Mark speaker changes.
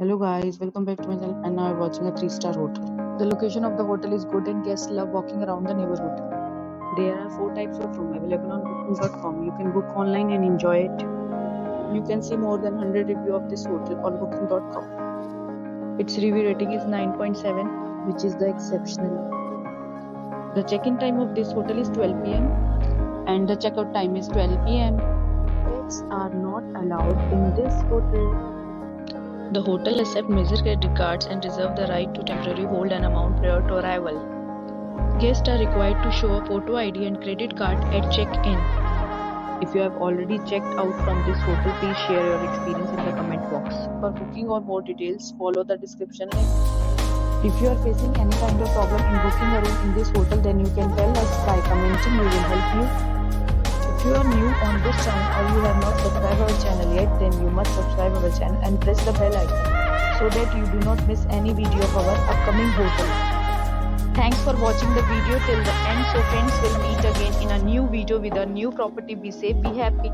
Speaker 1: Hello guys, welcome back to my channel and now I'm watching a 3-star hotel. The location of the hotel is good and guests love walking around the neighborhood. There are 4 types of room available on booking.com. You can book online and enjoy it. You can see more than 100 reviews of this hotel on booking.com. Its review rating is 9.7, which is the exceptional. The check-in time of this hotel is 12 p.m. and the checkout time is 12 p.m. Pets are not allowed in this hotel. The hotel accepts major credit cards and reserves the right to temporarily hold an amount prior to arrival. Guests are required to show a photo ID and credit card at check-in. If you have already checked out from this hotel, please share your experience in the comment box. For booking or more details, follow the description link. If you are facing any kind of problem in booking a room in this hotel, then you can tell us by commenting. We will help you. If you are new on this channel or you have not subscribed our channel yet, then you must subscribe our channel and press the bell icon so that you do not miss any video of our upcoming hotel. Thanks for watching the video till the end. So friends, will meet again in a new video with a new property. Be safe, be happy.